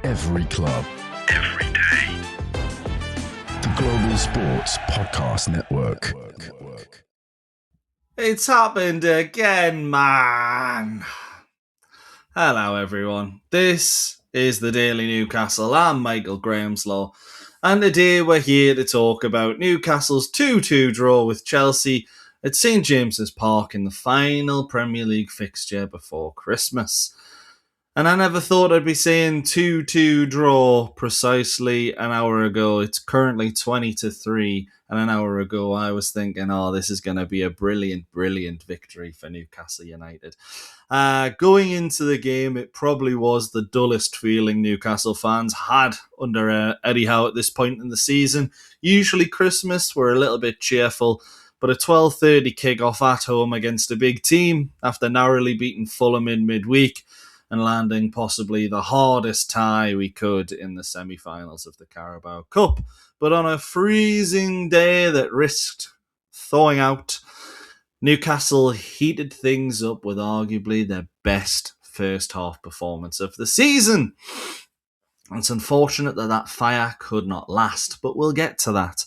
Every club. Every day. The Global Sports Podcast Network. It's happened again, man. Hello, everyone. This is the Daily Newcastle. I'm Michael Grahamslaw. And today we're here to talk about Newcastle's 2-2 draw with Chelsea at St James's Park in the final Premier League fixture before Christmas. And I never thought I'd be saying 2-2 draw precisely an hour ago. It's currently 20-3. And an hour ago, I was thinking, this is going to be a brilliant, brilliant victory for Newcastle United. Going into the game, it probably was the dullest feeling Newcastle fans had under Eddie Howe at this point in the season. Usually Christmas, we're a little bit cheerful. But a 12:30 kickoff at home against a big team after narrowly beating Fulham in midweek and landing possibly the hardest tie we could in the semi-finals of the Carabao Cup. But on a freezing day that risked thawing out, Newcastle heated things up with arguably their best first half performance of the season. It's unfortunate that fire could not last, but we'll get to that.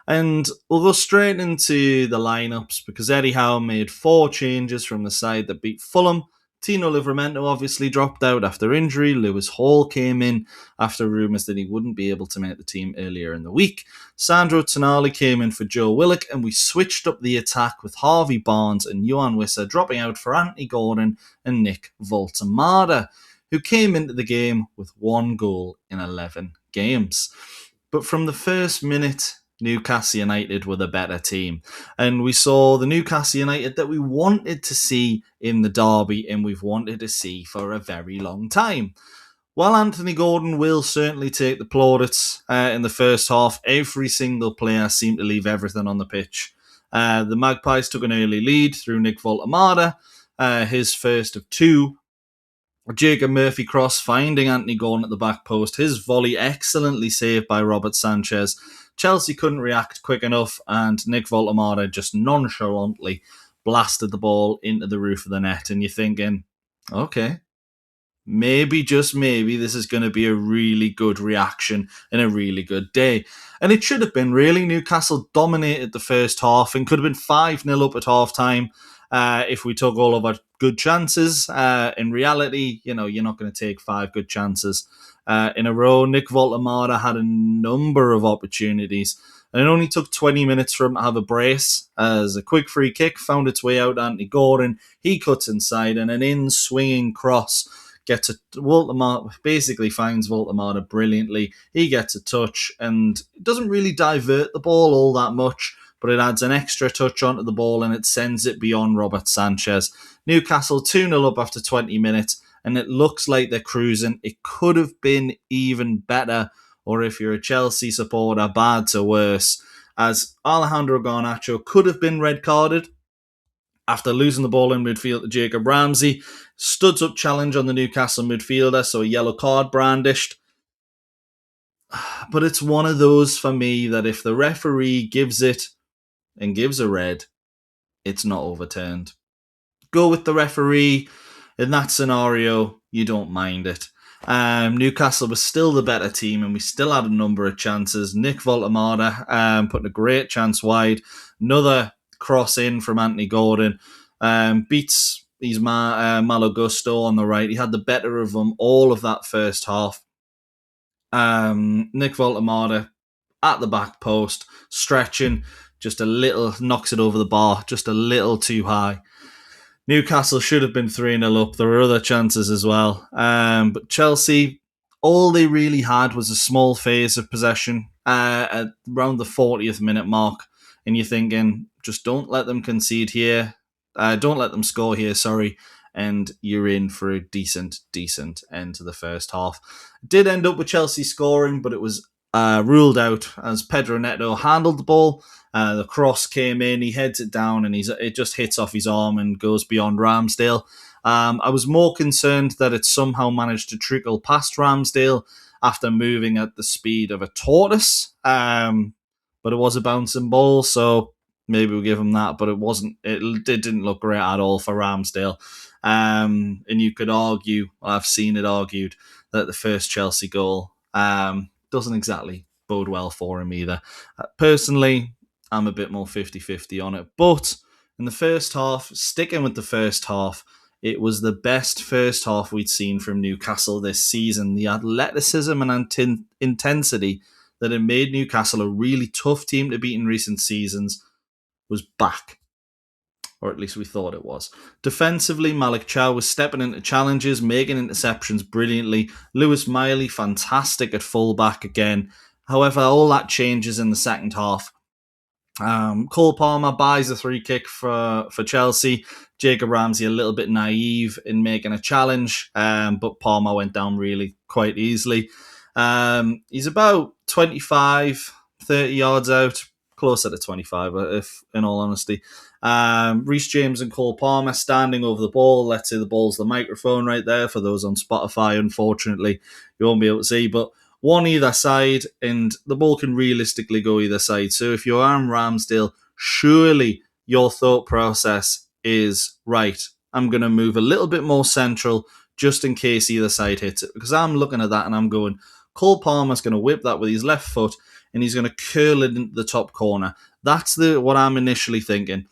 And we'll go straight into the lineups because Eddie Howe made 4 changes from the side that beat Fulham. Tino Livramento obviously dropped out after injury. Lewis Hall came in after rumours that he wouldn't be able to make the team earlier in the week. Sandro Tonali came in for Joe Willock, and we switched up the attack with Harvey Barnes and Yohan Wissa dropping out for Anthony Gordon and Nick Voltemada, who came into the game with 1 goal in 11 games. But from the first minute, Newcastle United were the better team. And we saw the Newcastle United that we wanted to see in the derby and we've wanted to see for a very long time. While Anthony Gordon will certainly take the plaudits in the first half, every single player seemed to leave everything on the pitch. The Magpies took an early lead through Nick Voltemada, his first of 2. Jacob Murphy cross finding Anthony Gordon at the back post. His volley excellently saved by Robert Sanchez. Chelsea couldn't react quick enough and Nick Voltemada just nonchalantly blasted the ball into the roof of the net. And you're thinking, okay, maybe, just maybe, this is going to be a really good reaction and a really good day. And it should have been, really. Newcastle dominated the first half and could have been 5-0 up at half-time. If we took all of our good chances. In reality, you're not going to take 5 good chances in a row. Nick Voltemada had a number of opportunities, and it only took 20 minutes for him to have a brace as a quick free kick found its way out to Anthony Gordon. He cuts inside, and an in-swinging cross gets Voltemada, basically finds Voltemada brilliantly. He gets a touch, and it doesn't really divert the ball all that much, but it adds an extra touch onto the ball and it sends it beyond Robert Sanchez. Newcastle 2-0 up after 20 minutes, and it looks like they're cruising. It could have been even better, or if you're a Chelsea supporter, bad to worse, as Alejandro Garnacho could have been red-carded after losing the ball in midfield to Jacob Ramsey. Studs-up challenge on the Newcastle midfielder, so a yellow card brandished. But it's one of those for me that if the referee gives it and gives a red, it's not overturned. Go with the referee. In that scenario, you don't mind it. Newcastle was still the better team and we still had a number of chances. Nick Voltemada putting a great chance wide. Another cross in from Anthony Gordon. Beats his Malo Gusto on the right. He had the better of them all of that first half. Nick Voltemada at the back post, stretching, just a little, knocks it over the bar, just a little too high. Newcastle should have been 3-0 up. There were other chances as well. But Chelsea, all they really had was a small phase of possession at around the 40th minute mark. And you're thinking, just don't let them concede here. Don't let them score here, and you're in for a decent end to the first half. It did end up with Chelsea scoring, but it was ruled out as Pedro Neto handled the ball. The cross came in, he heads it down, and it just hits off his arm and goes beyond Ramsdale. I was more concerned that it somehow managed to trickle past Ramsdale after moving at the speed of a tortoise. But it was a bouncing ball, so Maybe we'll give him that, but it didn't look great at all for Ramsdale. And you could argue, I've seen it argued, that the first Chelsea goal doesn't exactly bode well for him either. Personally, I'm a bit more 50-50 on it. But in the first half, sticking with the first half, it was the best first half we'd seen from Newcastle this season. The athleticism and intensity that had made Newcastle a really tough team to beat in recent seasons was back. Or at least we thought it was. Defensively, Malik Chow was stepping into challenges, making interceptions brilliantly. Lewis Miley, fantastic at fullback again. However, all that changes in the second half. Cole Palmer buys a free kick for Chelsea. Jacob Ramsey a little bit naive in making a challenge, but Palmer went down really quite easily. He's about 25, 30 yards out, closer to 25, if in all honesty. Reece James and Cole Palmer standing over the ball. Let's say the ball's the microphone right there for those on Spotify. Unfortunately, you won't be able to see, but one either side, and the ball can realistically go either side. So if you're Aaron Ramsdale, surely your thought process is, right, I'm going to move a little bit more central just in case either side hits it. Because I'm looking at that and I'm going, Cole Palmer's going to whip that with his left foot and he's going to curl it into the top corner. That's what I'm initially thinking.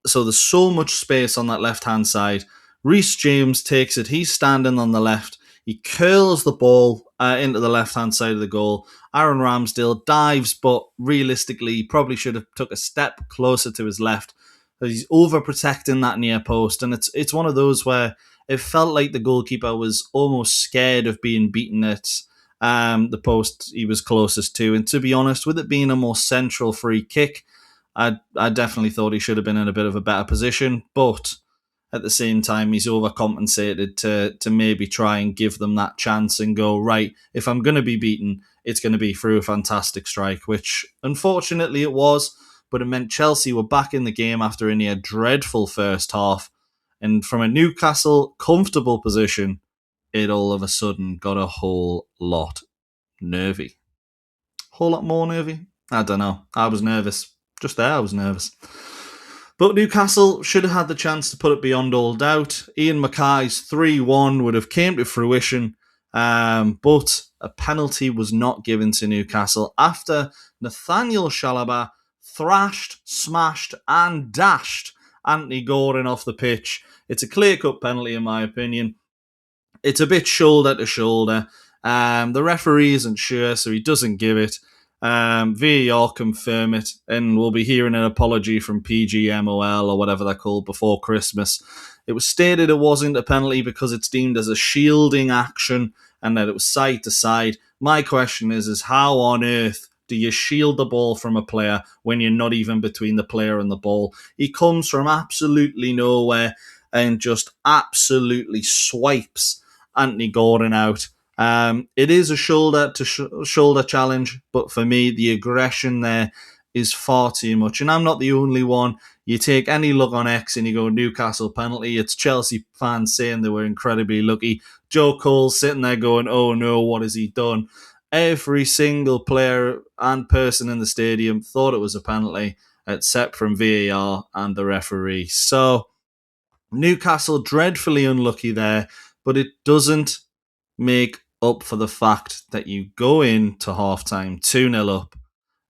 So there's so much space on that left-hand side. Reece James takes it. He's standing on the left. He curls the ball into the left-hand side of the goal. Aaron Ramsdale dives, but realistically, he probably should have took a step closer to his left. He's overprotecting that near post, and it's one of those where it felt like the goalkeeper was almost scared of being beaten at the post he was closest to. And to be honest, with it being a more central free kick, I definitely thought he should have been in a bit of a better position, but at the same time, he's overcompensated to maybe try and give them that chance and go, right, if I'm going to be beaten, it's going to be through a fantastic strike, which unfortunately it was, but it meant Chelsea were back in the game after a near dreadful first half. And from a Newcastle comfortable position, it all of a sudden got a whole lot nervy. Whole lot more nervy? I don't know. I was nervous. Just there, I was nervous. But Newcastle should have had the chance to put it beyond all doubt. Ian Mackay's 3-1 would have came to fruition, but a penalty was not given to Newcastle after Nathaniel Chalobah thrashed, smashed and dashed Anthony Gordon off the pitch. It's a clear-cut penalty in my opinion. It's a bit shoulder to shoulder. The referee isn't sure, so he doesn't give it. VAR confirm it, and we'll be hearing an apology from PGMOL or whatever they're called before Christmas. It was stated it wasn't a penalty because it's deemed as a shielding action and that it was side to side. My question is how on earth do you shield the ball from a player when you're not even between the player and the ball? He comes from absolutely nowhere and just absolutely swipes Anthony Gordon out. It is a shoulder challenge, but for me, the aggression there is far too much. And I'm not the only one. You take any look on X and you go, Newcastle penalty. It's Chelsea fans saying they were incredibly lucky. Joe Cole's sitting there going, oh no, what has he done? Every single player and person in the stadium thought it was a penalty, except from VAR and the referee. So Newcastle dreadfully unlucky there, but it doesn't make up for the fact that you go into halftime 2-0 up,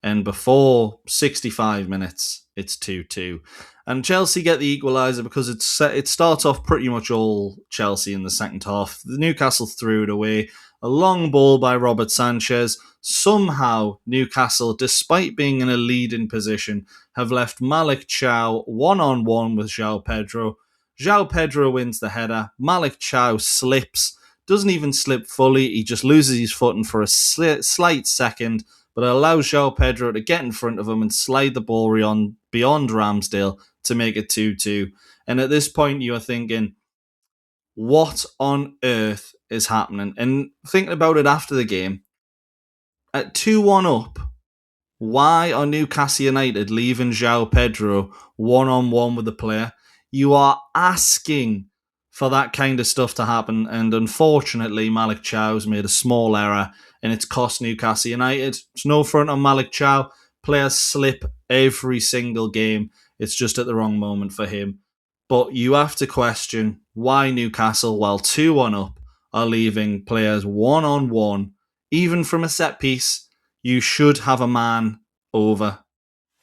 and before 65 minutes, it's 2-2. And Chelsea get the equaliser because it starts off pretty much all Chelsea in the second half. The Newcastle threw it away. A long ball by Robert Sanchez. Somehow, Newcastle, despite being in a leading position, have left Malik Chow one-on-one with João Pedro. João Pedro wins the header. Malik Chow slips. Doesn't even slip fully. He just loses his footing for a slight second, but it allows João Pedro to get in front of him and slide the ball beyond Ramsdale to make it 2-2. And at this point, you are thinking, what on earth is happening? And thinking about it after the game, at 2-1 up, why are Newcastle United leaving João Pedro one-on-one with the player? You are asking for that kind of stuff to happen, and unfortunately Malik Chow's made a small error and it's cost Newcastle United. It's no front on Malik Chow, Players slip every single game. It's just at the wrong moment for him. But you have to question why Newcastle, while 2-1 up, are leaving players one-on-one, even from a set piece. You should have a man over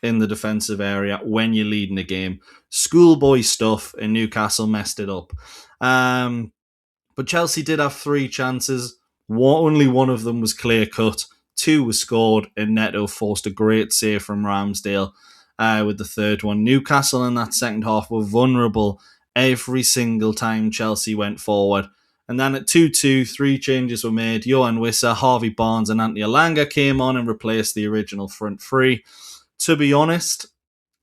in the defensive area when you're leading a game. Schoolboy stuff, and Newcastle messed it up. But Chelsea did have 3 chances. Only one of them was clear cut. 2 was scored, and Neto forced a great save from Ramsdale with the third one. Newcastle in that second half were vulnerable every single time Chelsea went forward. And then at 2-2, 3 changes were made. Johan Wissa, Harvey Barnes and Anthony Elanga came on and replaced the original front three. To be honest,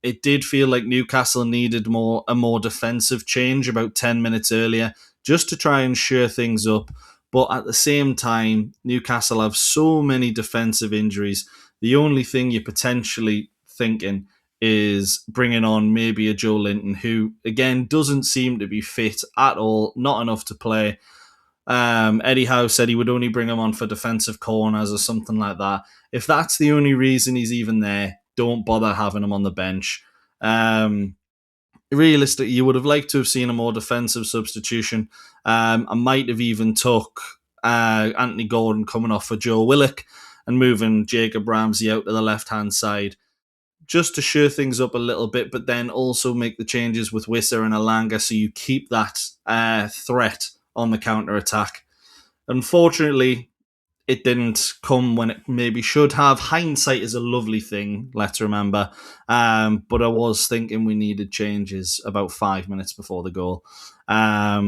it did feel like Newcastle needed a more defensive change about 10 minutes earlier just to try and shore things up. But at the same time, Newcastle have so many defensive injuries. The only thing you're potentially thinking is bringing on maybe a Joe Linton, who, again, doesn't seem to be fit at all, not enough to play. Eddie Howe said he would only bring him on for defensive corners or something like that. If that's the only reason he's even there, don't bother having him on the bench. Realistically, you would have liked to have seen a more defensive substitution. I might have even took Anthony Gordon coming off for Joe Willock and moving Jacob Ramsey out to the left-hand side just to shore things up a little bit, but then also make the changes with Wissa and Elanga so you keep that threat on the counter-attack. Unfortunately, it didn't come when it maybe should have. Hindsight is a lovely thing, let's remember. But I was thinking we needed changes about 5 minutes before the goal. But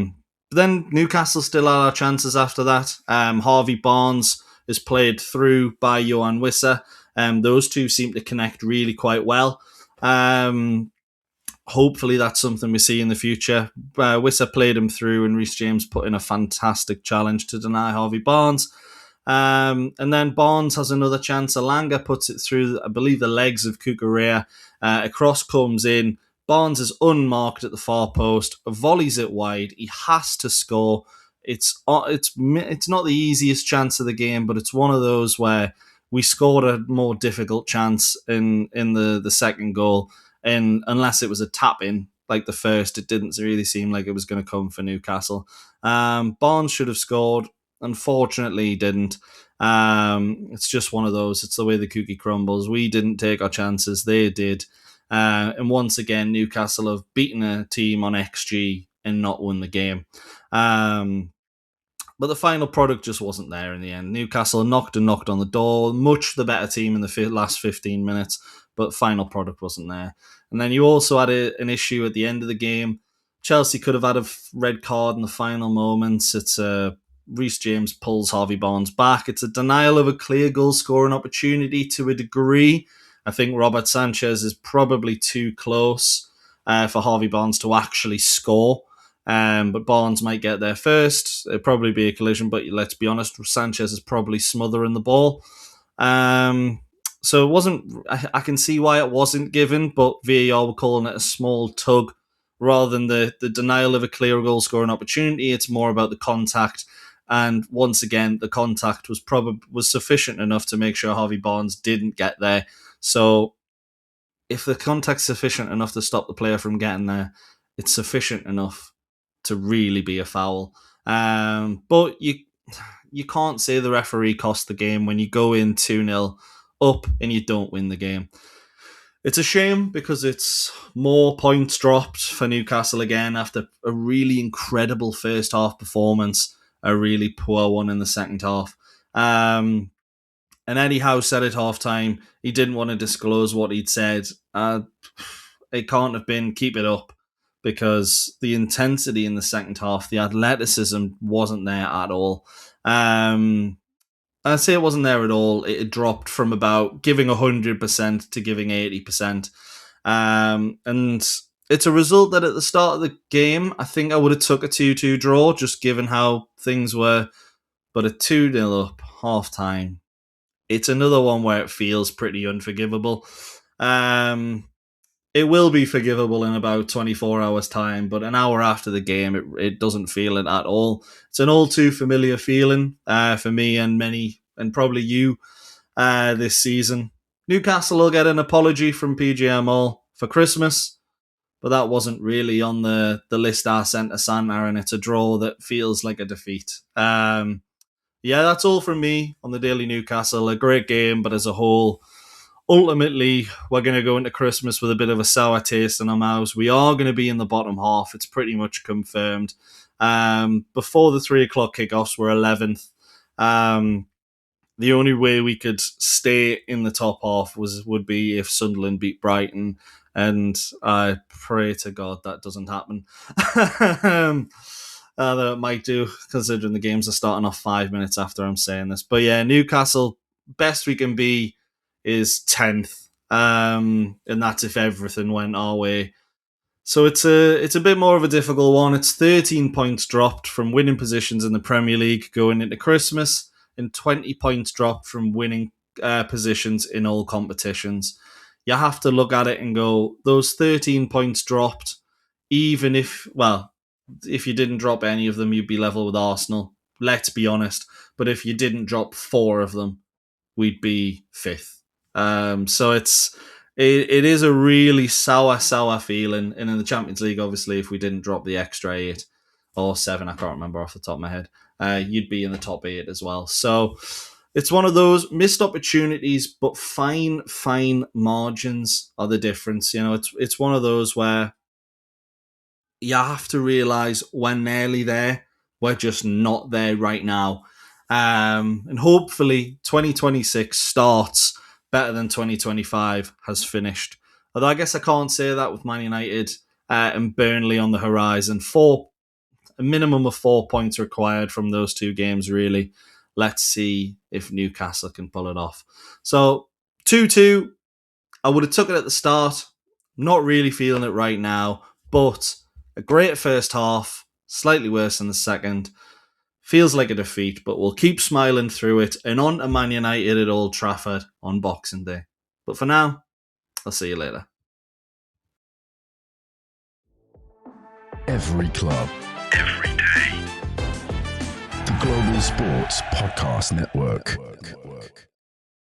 then Newcastle still had our chances after that. Harvey Barnes is played through by Johan Wissa. Those two seem to connect really quite well. Hopefully that's something we see in the future. Wissa played him through and Reece James put in a fantastic challenge to deny Harvey Barnes. And then Barnes has another chance. Elanga puts it through, I believe, the legs of Cucurella. A cross comes in. Barnes is unmarked at the far post, volleys it wide. He has to score. It's not the easiest chance of the game, but it's one of those where we scored a more difficult chance in the second goal. And unless it was a tap-in like the first, it didn't really seem like it was going to come for Newcastle. Barnes should have scored. Unfortunately, he didn't. It's just one of those. It's the way the cookie crumbles. We didn't take our chances. They did. And once again, Newcastle have beaten a team on XG and not won the game. But the final product just wasn't there in the end. Newcastle knocked on the door. Much the better team in the last 15 minutes. But final product wasn't there. And then you also had an issue at the end of the game. Chelsea could have had a red card in the final moments. It's Reece James pulls Harvey Barnes back. It's a denial of a clear goal-scoring opportunity to a degree. I think Robert Sanchez is probably too close for Harvey Barnes to actually score. But Barnes might get there first. It'll probably be a collision, but let's be honest, Sanchez is probably smothering the ball. So it wasn't. I can see why it wasn't given, but VAR were calling it a small tug rather than the denial of a clear goal-scoring opportunity. It's more about the contact. And once again, the contact was sufficient enough to make sure Harvey Barnes didn't get there. So if the contact's sufficient enough to stop the player from getting there, it's sufficient enough to really be a foul. But you can't say the referee cost the game when you go in 2-0 up and you don't win the game. It's a shame because it's more points dropped for Newcastle again after a really incredible first half performance. A really poor one in the second half. And Eddie Howe said at halftime he didn't want to disclose what he'd said. It can't have been keep it up because the intensity in the second half, the athleticism wasn't there at all. I'd say it wasn't there at all. It had dropped from about giving 100% to giving 80%. And it's a result that at the start of the game, I think I would have took a 2-2 draw, just given how things were. But a 2-0 up, half-time, it's another one where it feels pretty unforgivable. It will be forgivable in about 24 hours' time, but an hour after the game, it doesn't feel it at all. It's an all too familiar feeling for me and many, and probably you this season. Newcastle will get an apology from PGMO for Christmas, but that wasn't really on the list I sent to Santa, and it's a draw that feels like a defeat. Yeah, that's all from me on the Daily Newcastle. A great game, but as a whole, ultimately, we're going to go into Christmas with a bit of a sour taste in our mouths. We are going to be in the bottom half. It's pretty much confirmed. Before the 3 o'clock kickoffs, we're 11th. The only way we could stay in the top half would be if Sunderland beat Brighton, and I pray to God that doesn't happen. That it might do, considering the games are starting off 5 minutes after I'm saying this. But yeah, Newcastle, best we can be is 10th, and that's if everything went our way. So it's a bit more of a difficult one. It's 13 points dropped from winning positions in the Premier League going into Christmas, and 20 points dropped from winning positions in all competitions. You have to look at it and go, those 13 points dropped, even if you didn't drop any of them, you'd be level with Arsenal. Let's be honest. But if you didn't drop 4 of them, we'd be 5th. So it is a really sour feeling. And in the Champions League, obviously, if we didn't drop the extra 8 or 7, I can't remember off the top of my head, you'd be in the top 8 as well. So it's one of those missed opportunities, but fine margins are the difference. You know, it's one of those where you have to realise we're nearly there. We're just not there right now. And hopefully 2026 starts better than 2025 has finished. Although I guess I can't say that with Man United and Burnley on the horizon. A minimum of 4 points required from those 2 games, really. Let's see if Newcastle can pull it off. So 2-2, I would have took it at the start. Not really feeling it right now, but a great first half, slightly worse in the second. Feels like a defeat, but we'll keep smiling through it and on to Man United at Old Trafford on Boxing Day. But for now, I'll see you later. Every club, every day. The Global Sports Podcast Network.